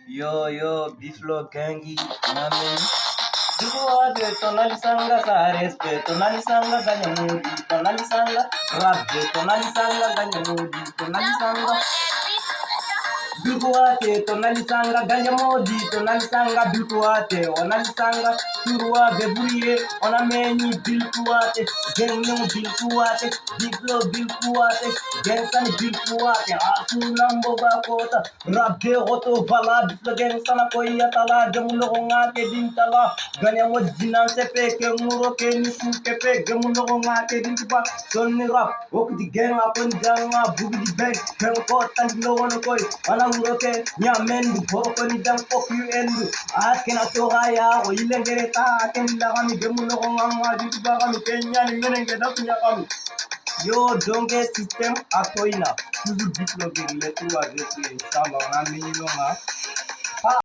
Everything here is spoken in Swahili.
Yo, Biflo Gangi, Namen. Duguade, Tonalisanga, Respe, Tonalisanga, Ganyamudi, Tonalisanga, Rabbe, Tonalisanga, Ganyamudi, Tonalisanga. Bilkuate, tonalisanga, ganyamodi, tonalisanga, bilkuate, onalisanga, turua, bebuye, onameni, bilkuate, genyo, bilkuate, biglo, bilkuate, gensani, bilkuate, asulambo bakota, rabde, oto, vala, biflo, gensana, koya, tala, gemuno, ngate, dintala, ganyamodi, dinanse, peke, muro, ke, nisu, kepe, gemuno, ngate, dintipa, sonni rap, okdi, genga, ponjanga, bugdi, beng, genko, tanglo, ono, koy, Uroke, Yamen, Bokoni, Dan Fok you and I cannot to hire or you get it. I can Lagami, Gemuno, Bagami, Kenya, and then get up in your Yo, don't get system at Toina. You will be looking let you are this way. Shalom, I mean,